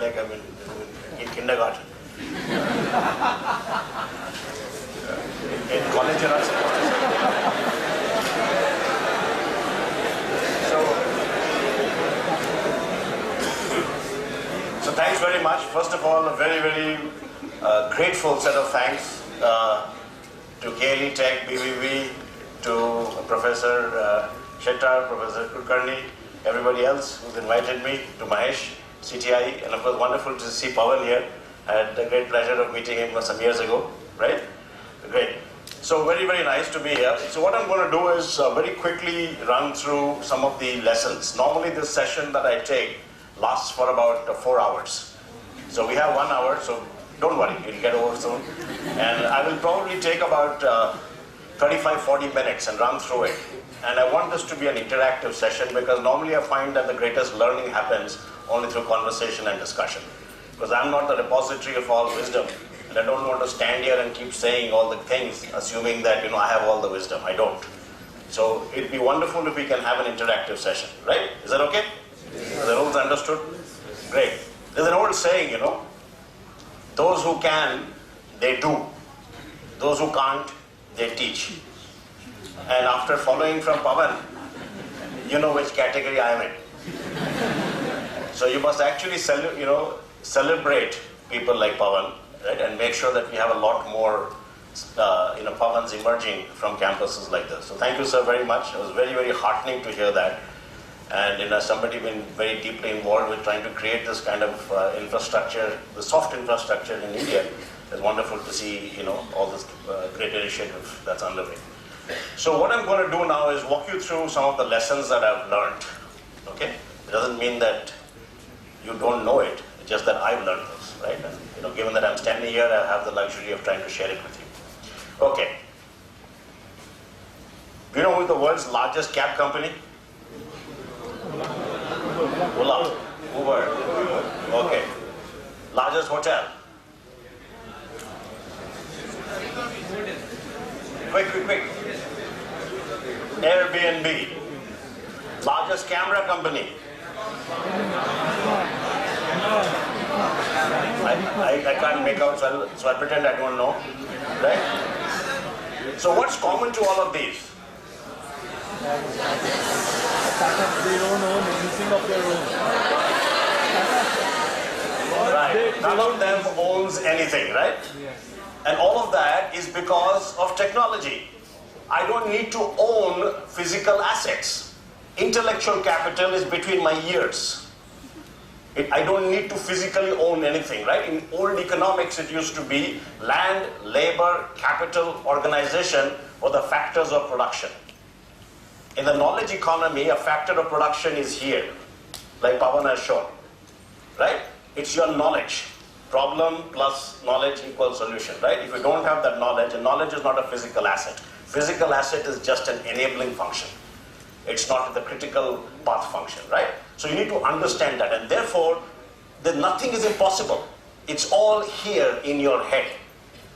like I'm in kindergarten. In college, you're not supposed to say that. So thanks very much. First of all, a very, very grateful set of thanks to KLE Tech, BVV, to Professor Shettar, Professor Kulkarni, everybody else who's invited me, to Mahesh, CTIE, and of course wonderful to see Pawan here. I had the great pleasure of meeting him some years ago, right? Great. So very, very nice to be here. So what I'm going to do is very quickly run through some of the lessons. Normally this session that I take lasts for about 4 hours. So we have 1 hour, so don't worry, it'll get over soon. And I will probably take about 35-40 minutes and run through it. And I want this to be an interactive session because normally I find that the greatest learning happens only through conversation and discussion. Because I'm not the repository of all wisdom. And I don't want to stand here and keep saying all the things, assuming that I have all the wisdom. I don't. So it'd be wonderful if we can have an interactive session, right? Is that okay? Are the rules understood? Great. There's an old saying, those who can, they do. Those who can't, they teach. And after following from Pawan, you know which category I am in. So you must actually celebrate people like Pawan, right? And make sure that we have a lot more Pawans emerging from campuses like this. So thank you, sir, very much. It was very, very heartening to hear that. And somebody been very deeply involved with trying to create this kind of infrastructure, the soft infrastructure in India. It's wonderful to see, all this great initiative that's underway. So what I'm going to do now is walk you through some of the lessons that I've learned. Okay? It doesn't mean that you don't know it. It's just that I've learned this, right? And given that I'm standing here, I have the luxury of trying to share it with you. Okay. Do you know who is the world's largest cab company? Ola. Uber. Okay. Largest hotel? Quick. Airbnb. Largest camera company? I can't make out, so I pretend I don't know. Right? So what's common to all of these? They don't own anything of their own. Right. None of them owns anything, right? Yes. And all of that is because of technology. I don't need to own physical assets. Intellectual capital is between my ears. I don't need to physically own anything, right? In old economics, it used to be land, labor, capital, organization were the factors of production. In the knowledge economy, a factor of production is here, like Pawan has shown, right? It's your knowledge. Problem plus knowledge equals solution, right? If you don't have that knowledge, and knowledge is not a physical asset. Physical asset is just an enabling function. It's not the critical path function, right? So you need to understand that, and therefore, nothing is impossible. It's all here in your head.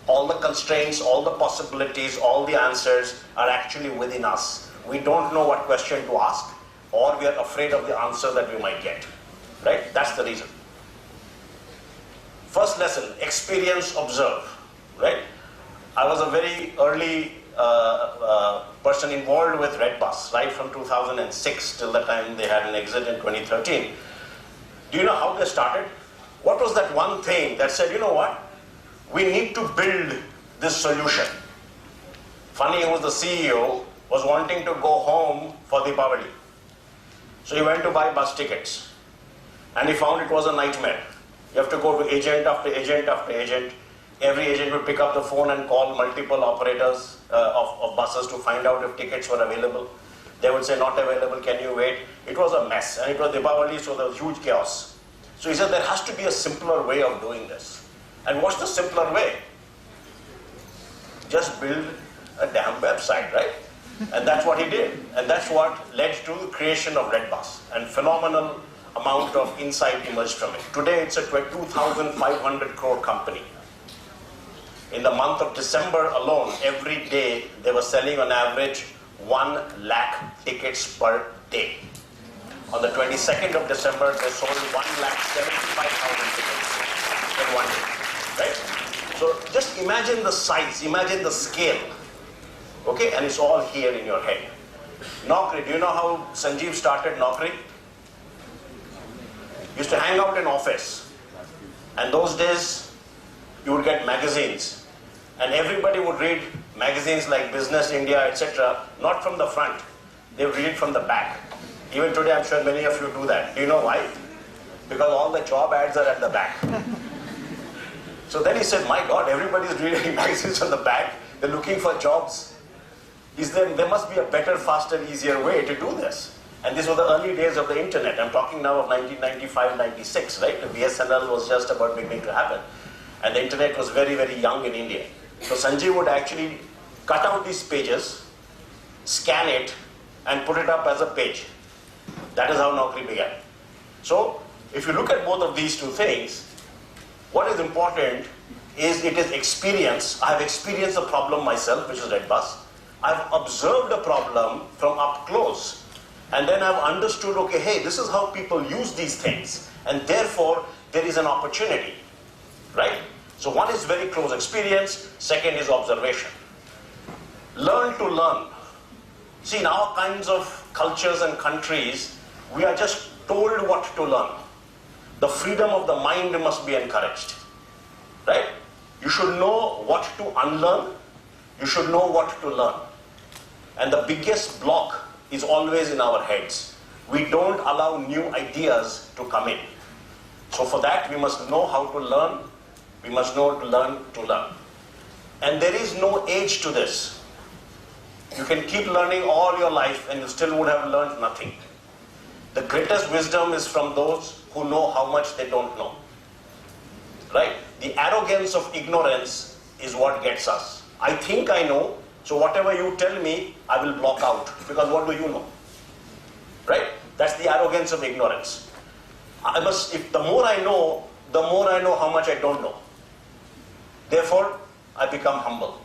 All the constraints, all the possibilities, all the answers are actually within us. We don't know what question to ask, or we are afraid of the answer that we might get, right? That's the reason. First lesson, experience, observe, right? I was a very early person involved with Redbus, right from 2006 till the time they had an exit in 2013. Do you know how they started? What was that one thing that said, you know what? We need to build this solution. Funny, who was the CEO, was wanting to go home for Deepavali. So he went to buy bus tickets. And he found it was a nightmare. You have to go to agent after agent after agent. Every agent would pick up the phone and call multiple operators of buses to find out if tickets were available. They would say, not available, can you wait? It was a mess. And it was Deepavali, so there was huge chaos. So he said, there has to be a simpler way of doing this. And what's the simpler way? Just build a damn website, right? And that's what he did. And that's what led to the creation of Redbus. And phenomenal amount of insight emerged from it. Today, it's a 2,500 crore company. In the month of December alone, every day, they were selling on average 1 lakh tickets per day. On the 22nd of December, they sold 1,75,000 tickets in one day, right? So just imagine the size, imagine the scale, okay? And it's all here in your head. Naukri, do you know how Sanjeev started Naukri? Used to hang out in office, and those days you would get magazines, and everybody would read magazines like Business India, etc., not from the front, they would read it from the back. Even today, I'm sure many of you do that. Do you know why? Because all the job ads are at the back. So then he said, my God, everybody's reading magazines on the back. They're looking for jobs. There must be a better, faster, easier way to do this. And these were the early days of the internet. I'm talking now of 1995, 96, right? The BSNL was just about beginning to happen. And the internet was very, very young in India. So Sanjay would actually cut out these pages, scan it, and put it up as a page. That is how Naukri began. So, if you look at both of these two things, what is important is it is experience. I have experienced the problem myself, which is Red Bus. I've observed a problem from up close. And then I've understood, okay, hey, this is how people use these things. And therefore, there is an opportunity, right? So one is very close experience, second is observation. Learn to learn. See, in our kinds of cultures and countries, we are just told what to learn. The freedom of the mind must be encouraged, right? You should know what to unlearn. You should know what to learn. And the biggest block is always in our heads. We don't allow new ideas to come in. So for that, we must know how to learn. We must know to learn to learn. And there is no age to this. You can keep learning all your life and you still would have learned nothing. The greatest wisdom is from those who know how much they don't know. Right? The arrogance of ignorance is what gets us. I think I know, so whatever you tell me, I will block out. Because what do you know? Right? That's the arrogance of ignorance. The more I know how much I don't know. Therefore, I become humble.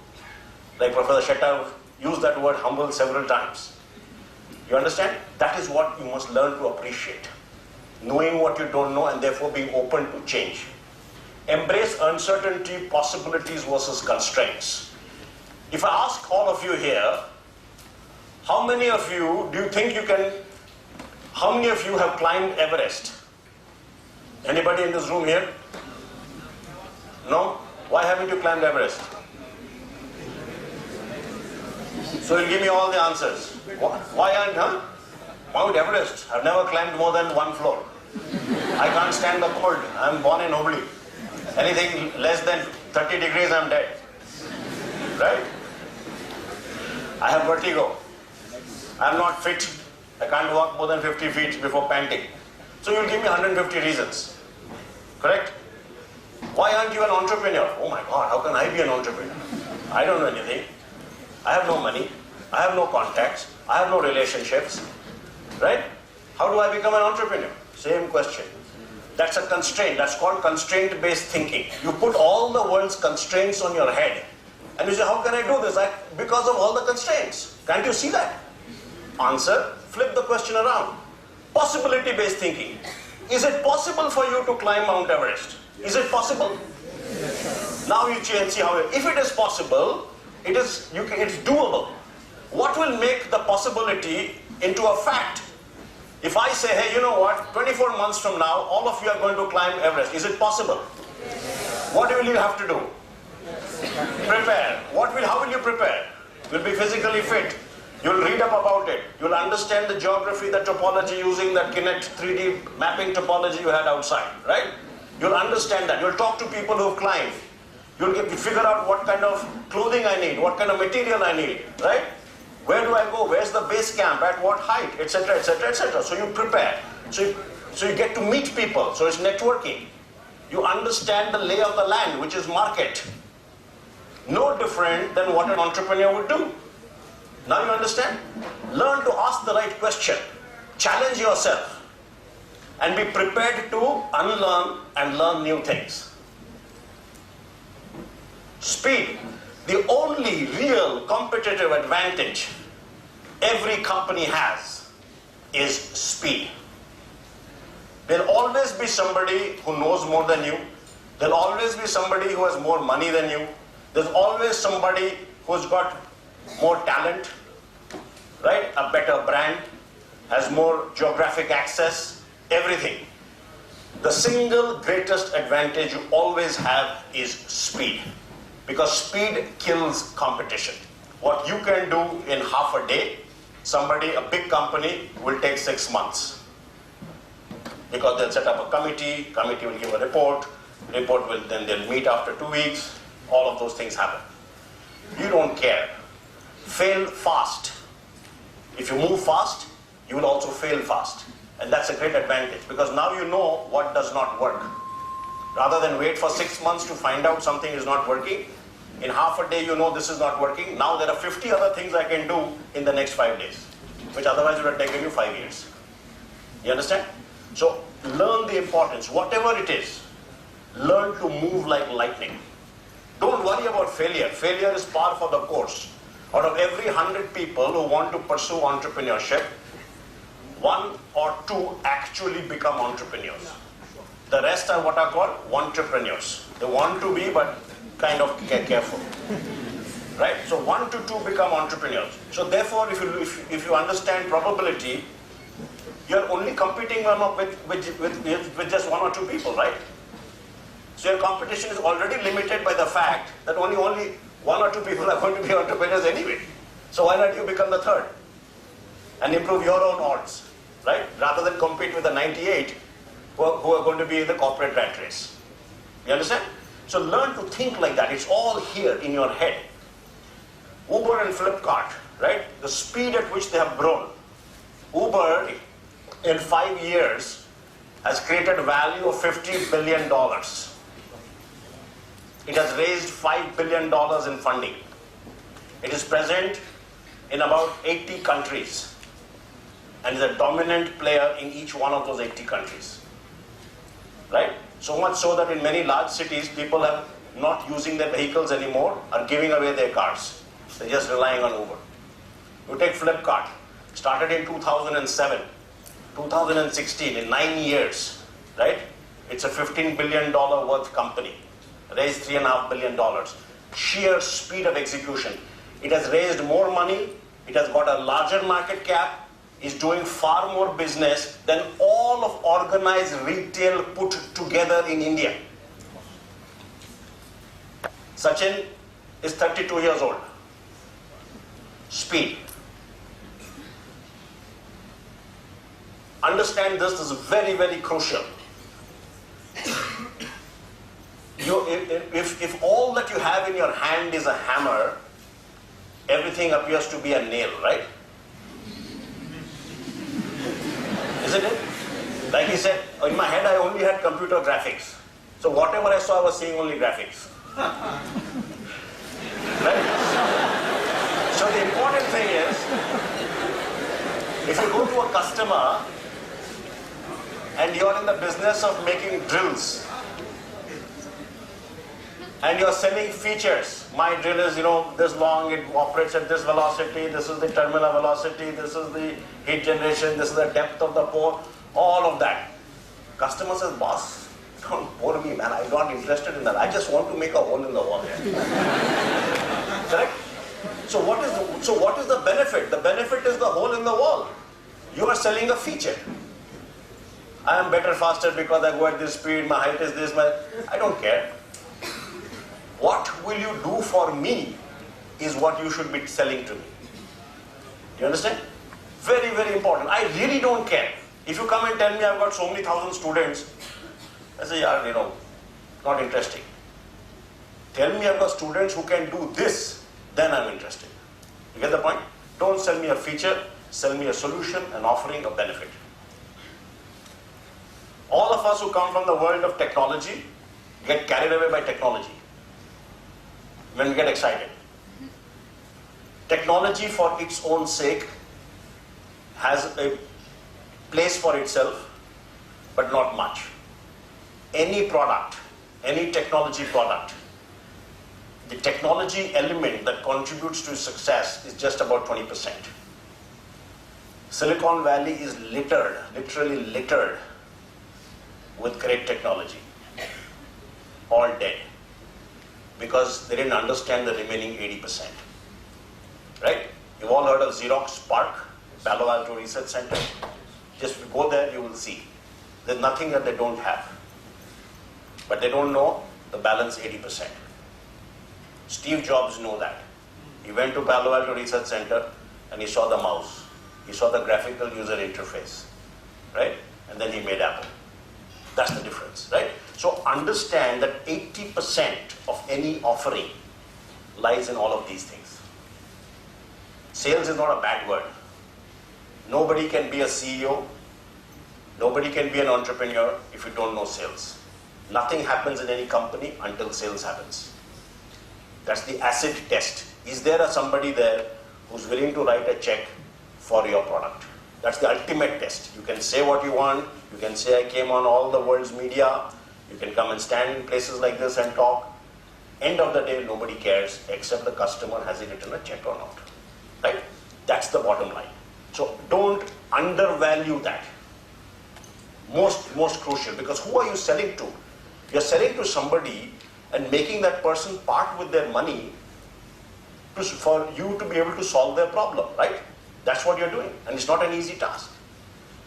Like Professor Shettar used that word humble several times. You understand? That is what you must learn to appreciate. Knowing what you don't know and therefore being open to change. Embrace uncertainty, possibilities versus constraints. If I ask all of you here, how many of you have climbed Everest? Anybody in this room here? No? Why haven't you climbed Everest? So you'll give me all the answers. Why aren't, Mount Everest. I've never climbed more than one floor. I can't stand the cold. I'm born in Hubli. Anything less than 30 degrees, I'm dead. Right? I have vertigo. I'm not fit. I can't walk more than 50 feet before panting. So you'll give me 150 reasons. Correct? Why aren't you an entrepreneur? Oh my God, how can I be an entrepreneur? I don't know anything. I have no money. I have no contacts. I have no relationships. Right? How do I become an entrepreneur? Same question. That's a constraint. That's called constraint-based thinking. You put all the world's constraints on your head. And you say, how can I do this? Because of all the constraints. Can't you see that? Answer, flip the question around. Possibility-based thinking. Is it possible for you to climb Mount Everest? Is it possible? Now you see how, if it is possible, it's doable. What will make the possibility into a fact? If I say, hey, you know what, 24 months from now, all of you are going to climb Everest. Is it possible? What will you have to do? Prepare. How will you prepare? You'll be physically fit. You'll read up about it. You'll understand the geography, the topology using that Kinect 3D mapping topology you had outside, right? You'll understand that. You'll talk to people who've climbed. You'll figure out what kind of clothing I need, what kind of material I need, right? Where do I go? Where's the base camp? At what height? Etc., etc., etc. So you prepare. So you get to meet people. So it's networking. You understand the lay of the land, which is market. No different than what an entrepreneur would do. Now you understand? Learn to ask the right question. Challenge yourself. And be prepared to unlearn and learn new things. Speed. The only real competitive advantage every company has is speed. There'll always be somebody who knows more than you. There'll always be somebody who has more money than you. There's always somebody who's got more talent, right? A better brand, has more geographic access, everything. The single greatest advantage you always have is speed, because speed kills competition. What you can do in half a day, somebody, a big company, will take 6 months. Because they'll set up a committee will give a report will, then they'll meet after 2 weeks, all of those things happen. You don't care. Fail fast. If you move fast, you will also fail fast. And that's a great advantage, because now you know what does not work. Rather than wait for 6 months to find out something is not working, in half a day you know this is not working. Now there are 50 other things I can do in the next 5 days, which otherwise would have taken you 5 years. You understand? So learn the importance, whatever it is, learn to move like lightning. Don't worry about failure. Failure is par for the course. Out of every 100 people who want to pursue entrepreneurship, 1 or 2 actually become entrepreneurs. The rest are what are called entrepreneurs. They want to be, but kind of careful. Right? So 1 to 2 become entrepreneurs. So therefore, if you understand probability, you're only competing with just 1 or 2 people, right? So your competition is already limited by the fact that only 1 or 2 people are going to be entrepreneurs anyway. So why not you become the third and improve your own odds, right? Rather than compete with the 98 who are going to be in the corporate rat race. You understand? So learn to think like that. It's all here in your head. Uber and Flipkart, right? The speed at which they have grown. Uber, in 5 years, has created a value of $50 billion. It has raised $5 billion in funding. It is present in about 80 countries and is a dominant player in each one of those 80 countries. Right? So much so that in many large cities, people are not using their vehicles anymore, are giving away their cars. They're just relying on Uber. You take Flipkart, started in 2007, 2016, in 9 years, right? It's a $15 billion worth company, raised $3.5 billion. Sheer speed of execution. It has raised more money, it has got a larger market cap, is doing far more business than all of organized retail put together in India. Sachin is 32 years old. Speed. Understand this is very, very crucial. If all that you have in your hand is a hammer, everything appears to be a nail, right? Isn't it? Like he said, in my head I only had computer graphics. So whatever I saw I was seeing only graphics. Right? So the important thing is, if you go to a customer and you're in the business of making drills and you're selling features, my drill is, this long, it operates at this velocity, this is the terminal velocity, this is the heat generation, this is the depth of the pore, all of that. Customer says, boss, don't bore me, man, I'm not interested in that. I just want to make a hole in the wall. Correct? So what is the benefit? The benefit is the hole in the wall. You are selling a feature. I am better, faster because I go at this speed, my height is this, I don't care. What will you do for me is what you should be selling to me. You understand? Very, very important. I really don't care. If you come and tell me I've got so many thousand students, I say, yeah, not interesting. Tell me I've got students who can do this, then I'm interested. You get the point? Don't sell me a feature, sell me a solution, an offering, a benefit. All of us who come from the world of technology get carried away by technology when we get excited. Technology for its own sake has a place for itself, but not much. Any product, any technology product, the technology element that contributes to success is just about 20%. Silicon Valley is littered, literally littered, with great technology. All dead. Because they didn't understand the remaining 80%. Right? You've all heard of Xerox PARC, Palo Alto Research Center. Just go there, you will see. There's nothing that they don't have. But they don't know the balance 80%. Steve Jobs knew that. He went to Palo Alto Research Center and he saw the mouse. He saw the graphical user interface. Right? And then he made Apple. That's the difference, right? So understand that 80% of any offering lies in all of these things. Sales is not a bad word. Nobody can be a CEO. Nobody can be an entrepreneur if you don't know sales. Nothing happens in any company until sales happens. That's the acid test. Is there somebody there who's willing to write a check for your product? That's the ultimate test. You can say what you want. You can say, I came on all the world's media. You can come and stand in places like this and talk. End of the day, nobody cares except the customer has he written a check or not. Right? That's the bottom line. So don't undervalue that. Most crucial, because who are you selling to? You're selling to somebody and making that person part with their money for you to be able to solve their problem, right? That's what you're doing, and it's not an easy task.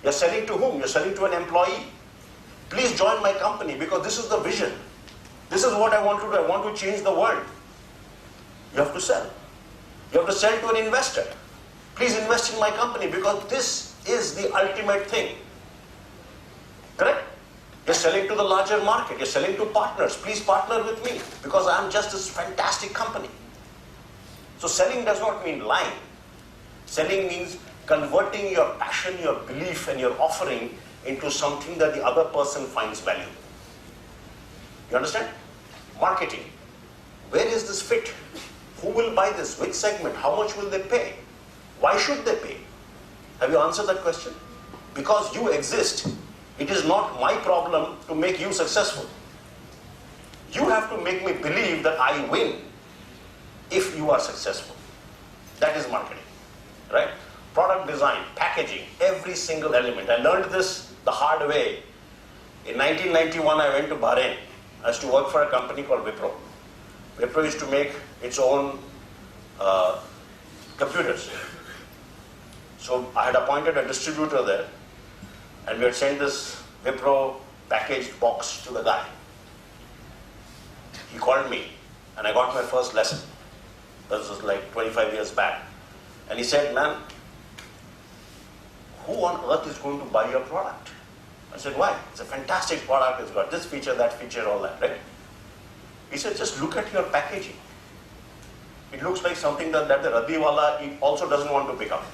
You're selling to whom? You're selling to an employee. Please join my company because this is the vision. This is what I want to do. I want to change the world. You have to sell. You have to sell to an investor. Please invest in my company because this is the ultimate thing. Correct? You're selling to the larger market. You're selling to partners. Please partner with me because I'm just this fantastic company. So selling does not mean lying. Selling means converting your passion, your belief, and your offering into something that the other person finds valuable. You understand? Marketing. Where is this fit? Who will buy this? Which segment? How much will they pay? Why should they pay? Have you answered that question? Because you exist. It is not my problem to make you successful. You have to make me believe that I win if you are successful. That is marketing. Right? Product design, packaging, every single element. I learned this the hard way. In 1991, I went to Bahrain. I used to work for a company called Wipro. Wipro used to make its own computers. So I had appointed a distributor there, and we had sent this Wipro packaged box to the guy. He called me, and I got my first lesson. This was like 25 years back. And he said, man, who on earth is going to buy your product? I said, why? It's a fantastic product. It's got this feature, that feature, all that, right? He said, just look at your packaging. It looks like something that the Radiwala also doesn't want to pick up.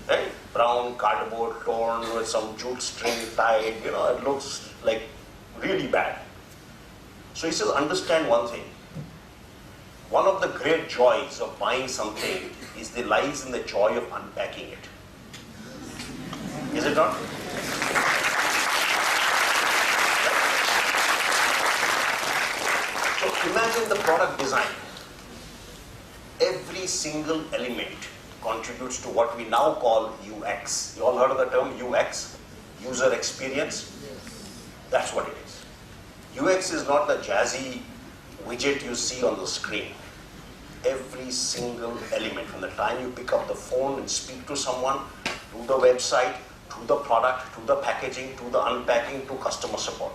Right? Brown cardboard torn with some jute string tied, it looks like really bad. So he says, understand one thing. One of the great joys of buying something lies in the joy of unpacking it. Is it not? So imagine the product design. Every single element contributes to what we now call UX. You all heard of the term UX? User experience? That's what it is. UX is not the jazzy widget you see on the screen. Every single element, from the time you pick up the phone and speak to someone, to the website, to the product, to the packaging, to the unpacking, to customer support.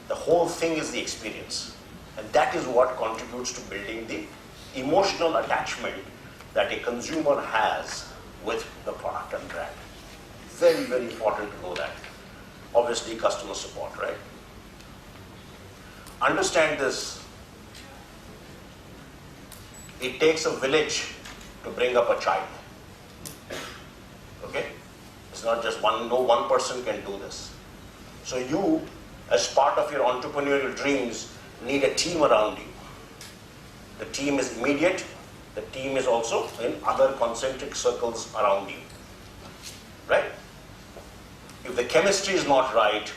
The whole thing is the experience. And that is what contributes to building the emotional attachment that a consumer has with the product and brand. Very, very important to know that. Obviously, customer support, right? Understand this. It takes a village to bring up a child. Okay? It's not just no one person can do this. So you, as part of your entrepreneurial dreams, need a team around you. The team is immediate. The team is also in other concentric circles around you. Right? If the chemistry is not right,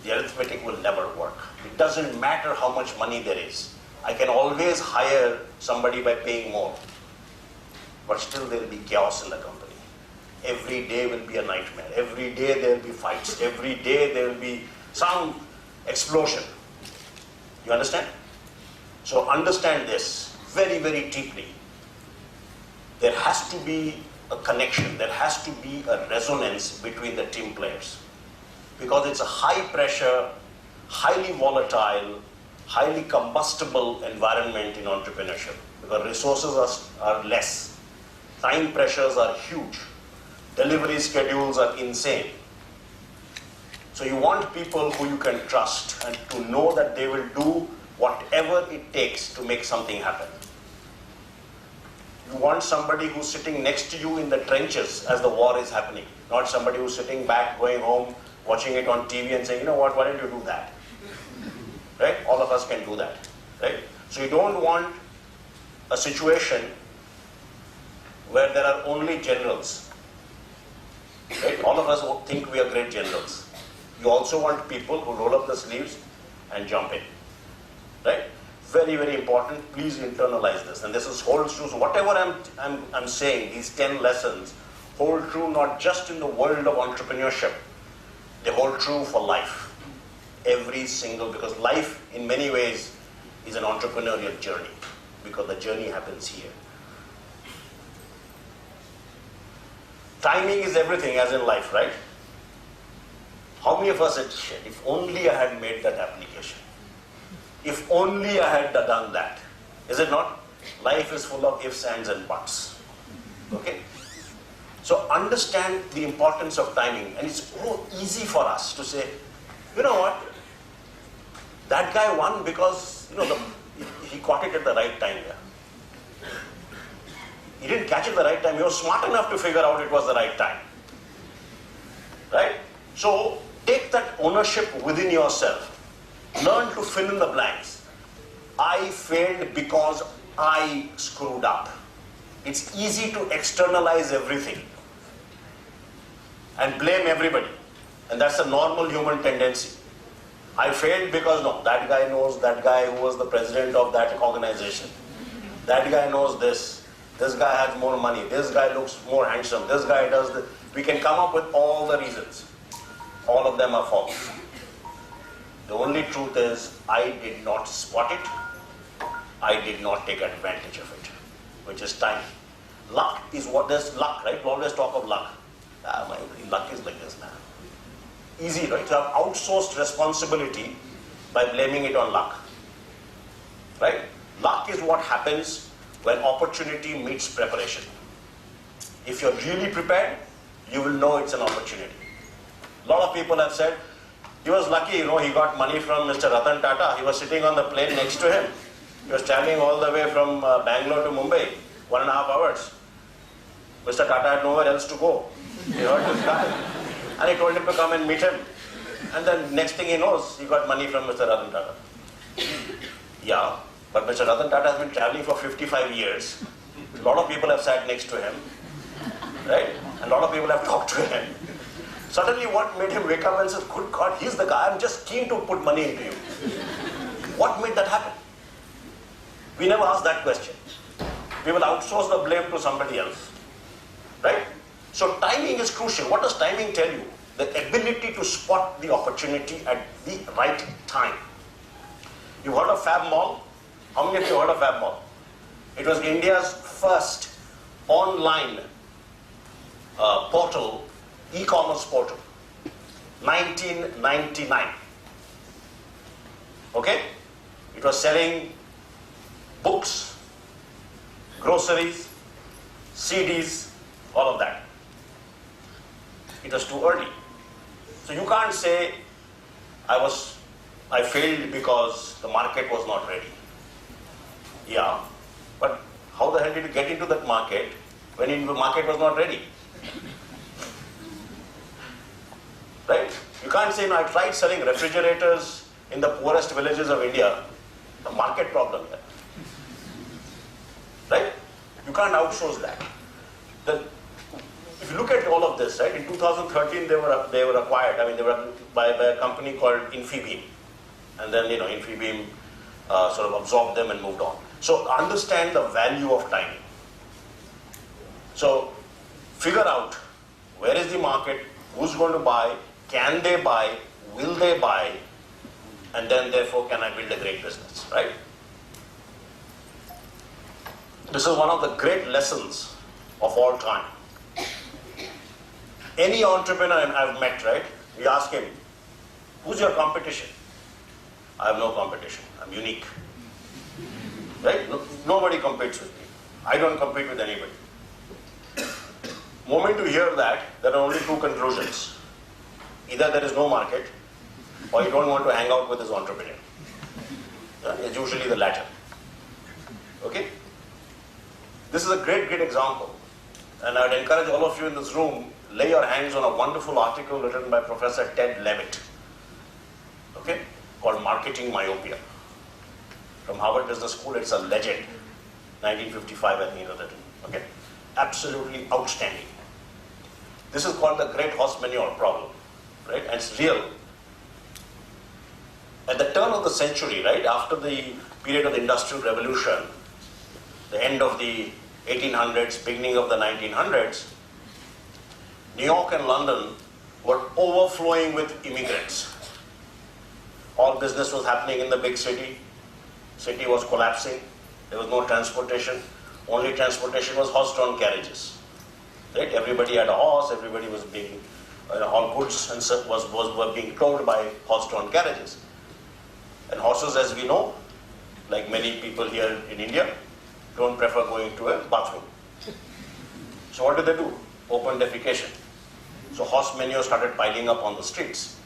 the arithmetic will never work. It doesn't matter how much money there is. I can always hire somebody by paying more. But still there will be chaos in the company. Every day will be a nightmare. Every day there will be fights. Every day there will be some explosion. You understand? So understand this very, very deeply. There has to be a connection, there has to be a resonance between the team players. Because it's a high pressure, highly volatile, highly combustible environment in entrepreneurship. Because resources are less, time pressures are huge, delivery schedules are insane. So you want people who you can trust and to know that they will do whatever it takes to make something happen. You want somebody who's sitting next to you in the trenches as the war is happening, not somebody who's sitting back, going home, watching it on TV and saying, you know what, why don't you do that? Right? All of us can do that. Right? So you don't want a situation where there are only generals. Right? All of us think we are great generals. You also want people who roll up the sleeves and jump in. Right? Very, very important. Please internalize this. And this is holds true. So whatever I'm saying, these 10 lessons hold true not just in the world of entrepreneurship. They hold true for life. Every single, because life in many ways is an entrepreneurial journey, because the journey happens here. Timing is everything, as in life, right? How many of us said, shit, if only I had made that application? If only I had done that. Is it not? Life is full of ifs, ands, and buts. Okay? So understand the importance of timing. And it's so easy for us to say, you know what? That guy won because, he caught it at the right time. Yeah? He didn't catch it at the right time. He was smart enough to figure out it was the right time. Right? So take that ownership within yourself. Learn to fill in the blanks. I failed because I screwed up. It's easy to externalize everything and blame everybody. And that's a normal human tendency. I failed because no, that guy knows that guy who was the president of that organization. That guy knows this. This guy has more money. This guy looks more handsome. This guy does this. We can come up with all the reasons. All of them are false. The only truth is, I did not spot it. I did not take advantage of it, which is time. Luck is what there's luck, right? We always talk of luck. My luck is like this, man. Easy, right? You have outsourced responsibility by blaming it on luck. Right? Luck is what happens when opportunity meets preparation. If you're really prepared, you will know it's an opportunity. A lot of people have said, he was lucky, he got money from Mr. Ratan Tata. He was sitting on the plane next to him. He was traveling all the way from Bangalore to Mumbai, 1.5 hours. Mr. Tata had nowhere else to go. He heard this guy. And he told him to come and meet him. And then next thing he knows, he got money from Mr. Ratan Tata. Yeah, but Mr. Ratan Tata has been traveling for 55 years. A lot of people have sat next to him. Right? And a lot of people have talked to him. Suddenly what made him wake up and say, good God, he's the guy, I'm just keen to put money into you. What made that happen? We never ask that question. We will outsource the blame to somebody else. Right? So timing is crucial. What does timing tell you? The ability to spot the opportunity at the right time. You've heard of Fab Mall? How many of you heard of Fab Mall? It was India's first online portal, e-commerce portal, 1999. Okay? It was selling books, groceries, CDs, all of that. It was too early. So you can't say, I failed because the market was not ready. Yeah, but how the hell did you get into that market when the market was not ready? Right? You can't say, no, I tried selling refrigerators in the poorest villages of India. The market problem there. Right? You can't outsource that. If you look at all of this, right, in 2013 they were acquired. I mean, they were by a company called Infibeam, and then Infibeam sort of absorbed them and moved on. So understand the value of timing. So figure out where is the market, who's going to buy, can they buy, will they buy, and then therefore can I build a great business, right? This is one of the great lessons of all time. Any entrepreneur I've met, right, we ask him, who's your competition? I have no competition, I'm unique. Right? Nobody competes with me. I don't compete with anybody. Moment you hear that, there are only two conclusions. Either there is no market, or you don't want to hang out with this entrepreneur. It's usually the latter. Okay? This is a great, great example. And I would encourage all of you in this room, lay your hands on a wonderful article written by Professor Ted Levitt, okay, called Marketing Myopia. From Harvard Business School, it's a legend. 1955, I think it was written. Okay? Absolutely outstanding. This is called the great horse manure problem, right? And it's real. At the turn of the century, right, after the period of the Industrial Revolution, the end of the 1800s, beginning of the 1900s, New York and London were overflowing with immigrants. All business was happening in the big city. City was collapsing. There was no transportation. Only transportation was horse-drawn carriages. Right? Everybody had a horse. Everybody was being, all goods and were being towed by horse-drawn carriages. And horses, as we know, like many people here in India, don't prefer going to a bathroom. So what did they do? Open defecation. So horse manure started piling up on the streets.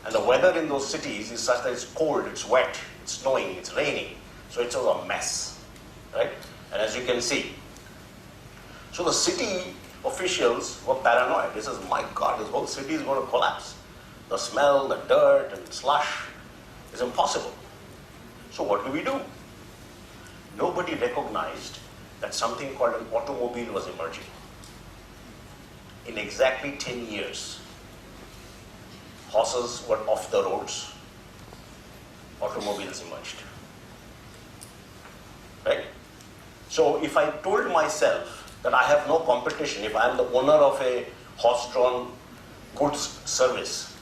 And the weather in those cities is such that it's cold, it's wet, it's snowing, it's raining. So it was a mess, right? And as you can see, so the city officials were paranoid. They says, my God, this whole city is going to collapse. The smell, the dirt and slush is impossible. So what do we do? Nobody recognized that something called an automobile was emerging. In exactly 10 years, horses were off the roads, automobiles emerged. Right? So if I told myself that I have no competition, if I am the owner of a horse-drawn goods service,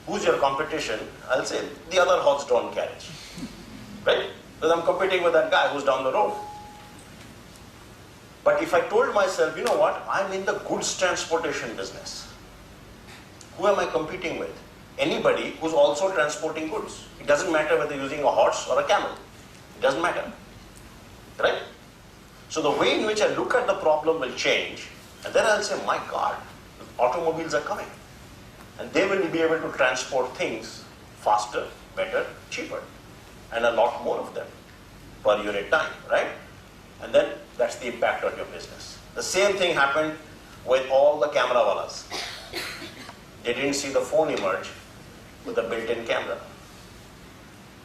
who's your competition? I'll say the other horse-drawn carriage. Right? Because I'm competing with that guy who's down the road. But if I told myself, you know what, I'm in the goods transportation business, who am I competing with? Anybody who's also transporting goods. It doesn't matter whether you're using a horse or a camel. It doesn't matter. Right? So the way in which I look at the problem will change, and then I'll say, my God, automobiles are coming. And they will be able to transport things faster, better, cheaper, and a lot more of them per unit time, right? And then that's the impact on your business. The same thing happened with all the camera wallas. They didn't see the phone emerge with a built-in camera.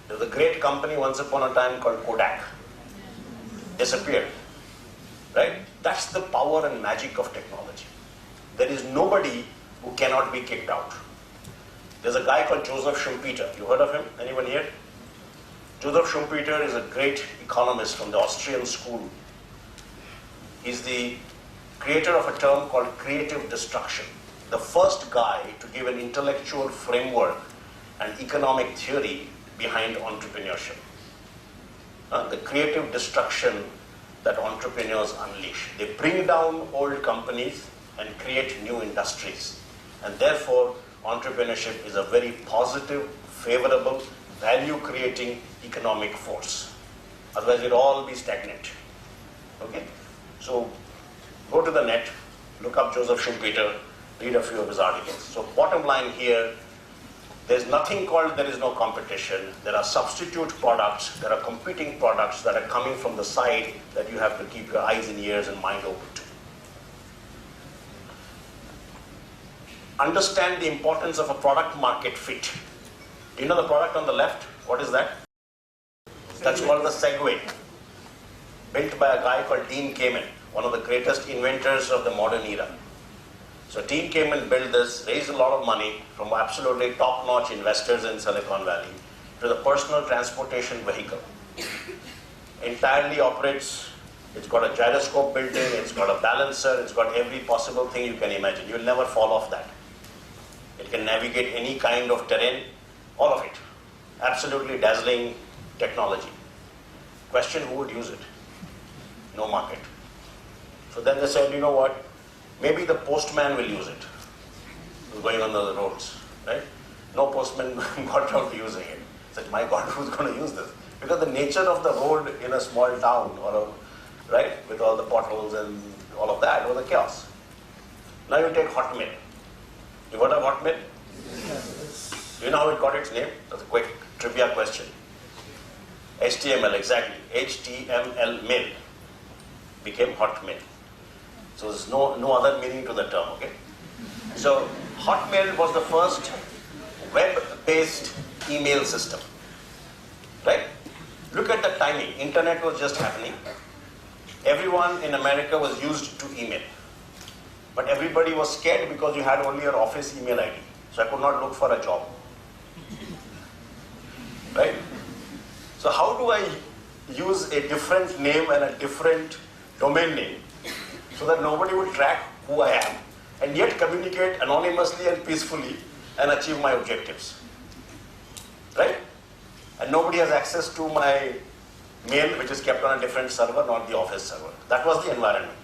There was a great company once upon a time called Kodak. Disappeared. Right? That's the power and magic of technology. There is nobody who cannot be kicked out. There's a guy called Joseph Schumpeter. You heard of him? Anyone here? Joseph Schumpeter is a great economist from the Austrian school. He's the creator of a term called creative destruction. The first guy to give an intellectual framework and economic theory behind entrepreneurship. The creative destruction that entrepreneurs unleash. They bring down old companies and create new industries. And therefore, entrepreneurship is a very positive, favorable, value-creating economic force. Otherwise, it'll all be stagnant. Okay? So, go to the net, look up Joseph Schumpeter, read a few of his articles. So, bottom line here, there's nothing called there is no competition. There are substitute products, there are competing products that are coming from the side that you have to keep your eyes and ears and mind open to. Understand the importance of a product market fit. Do you know the product on the left? What is that? That's called the Segway. Built by a guy called Dean Kamen, one of the greatest inventors of the modern era. So Dean Kamen built this, raised a lot of money from absolutely top-notch investors in Silicon Valley to the personal transportation vehicle. Entirely operates, it's got a gyroscope built in, it's got a balancer, it's got every possible thing you can imagine. You'll never fall off that. It can navigate any kind of terrain, all of it. Absolutely dazzling technology. Question, who would use it? No market. So then they said, you know what, maybe the postman will use it. Going on the roads, right? No postman got around to using it. Said, my God, who's going to use this? Because the nature of the road in a small town, right, with all the potholes and all of that, was a chaos. Now you take Hotmail. You heard of Hotmail? Yes. Do you know how it got its name? That's a quick trivia question. HTML, exactly. HTML mail became Hotmail. So there's no other meaning to the term, okay? So Hotmail was the first web-based email system, right? Look at the timing. Internet was just happening. Everyone in America was used to email. But everybody was scared because you had only your office email ID. So I could not look for a job. Right? So how do I use a different name and a different domain name so that nobody would track who I am and yet communicate anonymously and peacefully and achieve my objectives? Right? And nobody has access to my mail, which is kept on a different server, not the office server. That was the environment.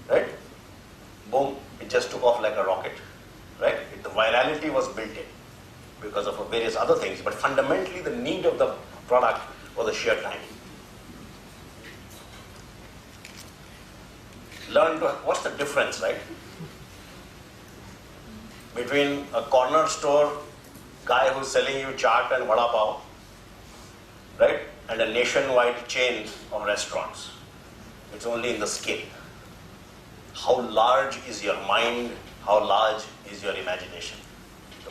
Right? Boom, it just took off like a rocket. Right? The virality was built in because of various other things, but fundamentally the need of the product was the sheer time. What's the difference, right? Between a corner store guy who's selling you chaat and vada pav, right, and a nationwide chain of restaurants. It's only in the scale. How large is your mind? How large is your imagination?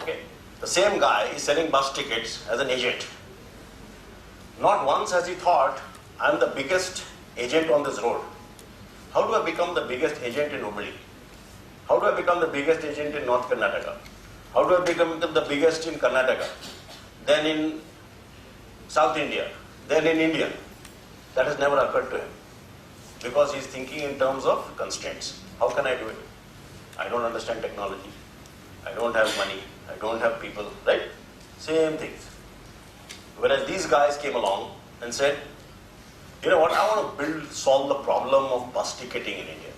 Okay? The same guy is selling bus tickets as an agent. Not once has he thought, I'm the biggest agent on this road. How do I become the biggest agent in Hubli? How do I become the biggest agent in North Karnataka? How do I become the biggest in Karnataka? Then in South India, then in India? That has never occurred to him because he's thinking in terms of constraints. How can I do it? I don't understand technology. I don't have money. I don't have people, right? Same things. Whereas these guys came along and said, you know what, I want to solve the problem of bus ticketing in India.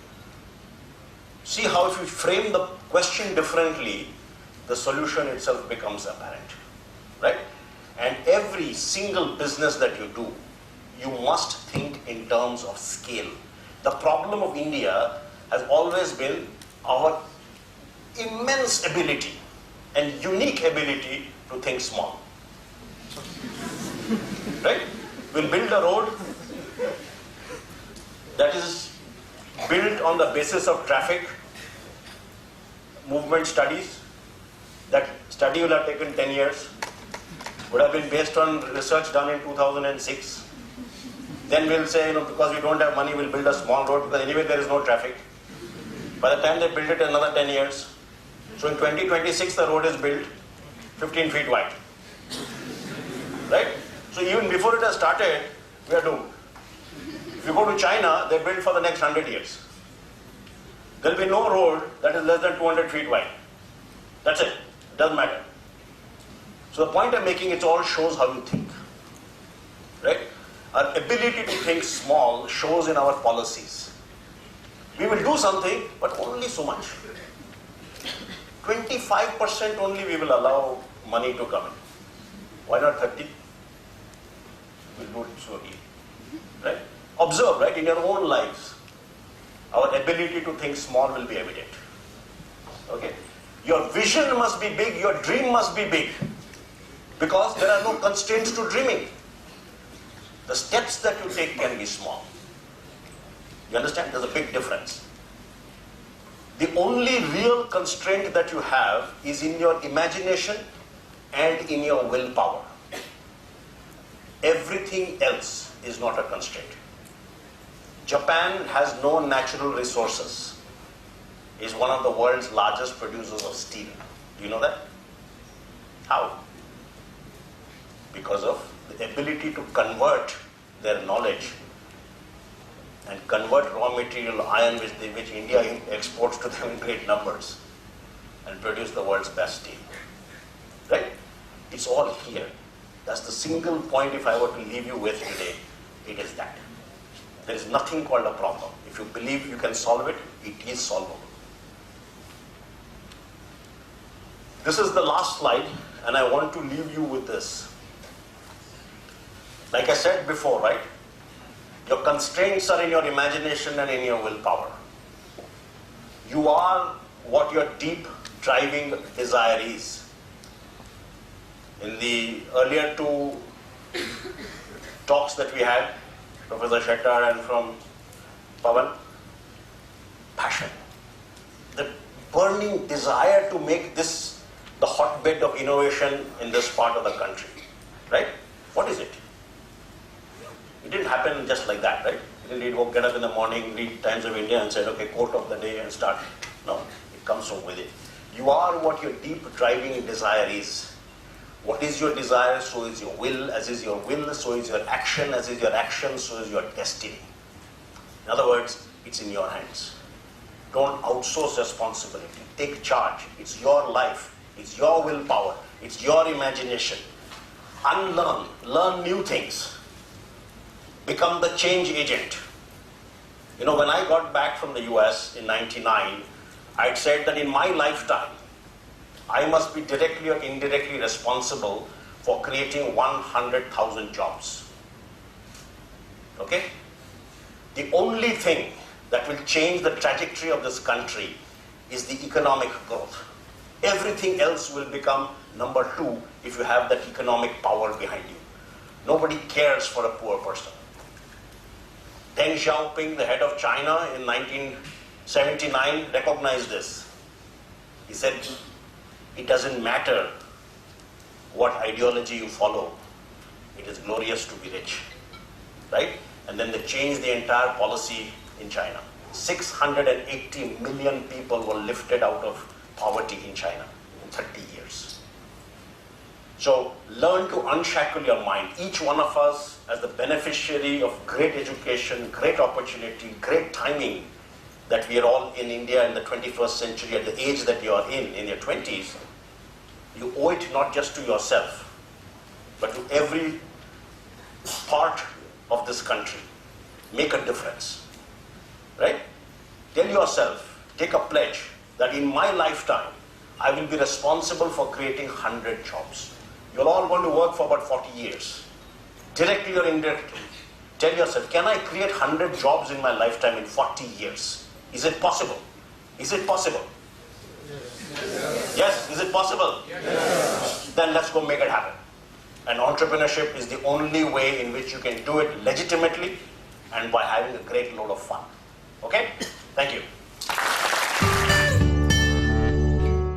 See how if you frame the question differently, the solution itself becomes apparent, right? And every single business that you do, you must think in terms of scale. The problem of India has always been our immense ability and unique ability to think small. Right? We'll build a road that is built on the basis of traffic movement studies. That study will have taken 10 years, would have been based on research done in 2006. Then we'll say, because we don't have money, we'll build a small road because anyway there is no traffic. By the time they build it, another 10 years. So in 2026, the road is built 15 feet wide. Right? So even before it has started, we are doomed. If you go to China, they build for the next 100 years. There will be no road that is less than 200 feet wide. That's it. It doesn't matter. So the point I'm making, it all shows how you think. Right? Our ability to think small shows in our policies. We will do something, but only so much. 25% only we will allow money to come in. Why not 30? We'll do it slowly. Right? Observe, right, in your own lives, our ability to think small will be evident. Okay? Your vision must be big, your dream must be big. Because there are no constraints to dreaming. The steps that you take can be small. You understand? There's a big difference. The only real constraint that you have is in your imagination and in your willpower. Everything else is not a constraint. Japan has no natural resources. It is one of the world's largest producers of steel. Do you know that? How? Because of the ability to convert their knowledge and convert raw material iron which India exports to them in great numbers. and produce the world's best steel. Right? It's all here. That's the single point if I were to leave you with today, it is that. There is nothing called a problem. If you believe you can solve it, it is solvable. This is the last slide, and I want to leave you with this. Like I said before, right? Your constraints are in your imagination and in your willpower. You are what your deep driving desire is. In the earlier two talks that we had, Professor Shettar and from Pawan, passion. The burning desire to make this the hotbed of innovation in this part of the country. Right? What is it? It didn't happen just like that, right? You didn't get up in the morning, read Times of India and said, okay, quote of the day and start. No, it comes from within. You are what your deep driving desire is. What is your desire, so is your will. As is your will, so is your action. As is your action, so is your destiny. In other words, it's in your hands. Don't outsource responsibility. Take charge. It's your life. It's your willpower. It's your imagination. Unlearn. Learn new things. Become the change agent. You know, when I got back from the US in '99, I'd said that in my lifetime, I must be directly or indirectly responsible for creating 100,000 jobs. Okay? The only thing that will change the trajectory of this country is the economic growth. Everything else will become number two if you have that economic power behind you. Nobody cares for a poor person. Deng Xiaoping, the head of China in 1979, recognized this. He said, it doesn't matter what ideology you follow. It is glorious to be rich. Right? And then they changed the entire policy in China. 680 million people were lifted out of poverty in China in 30 years. So learn to unshackle your mind. Each one of us, as the beneficiary of great education, great opportunity, great timing, that we are all in India in the 21st century at the age that you are in your 20s, you owe it not just to yourself, but to every part of this country. Make a difference. Right? Tell yourself, take a pledge that in my lifetime, I will be responsible for creating 100 jobs. You're all going to work for about 40 years. Directly or indirectly. Tell yourself, can I create 100 jobs in my lifetime in 40 years? Is it possible? Is it possible? Yes, is it possible? Yes. Then let's go make it happen. And entrepreneurship is the only way in which you can do it legitimately and by having a great load of fun.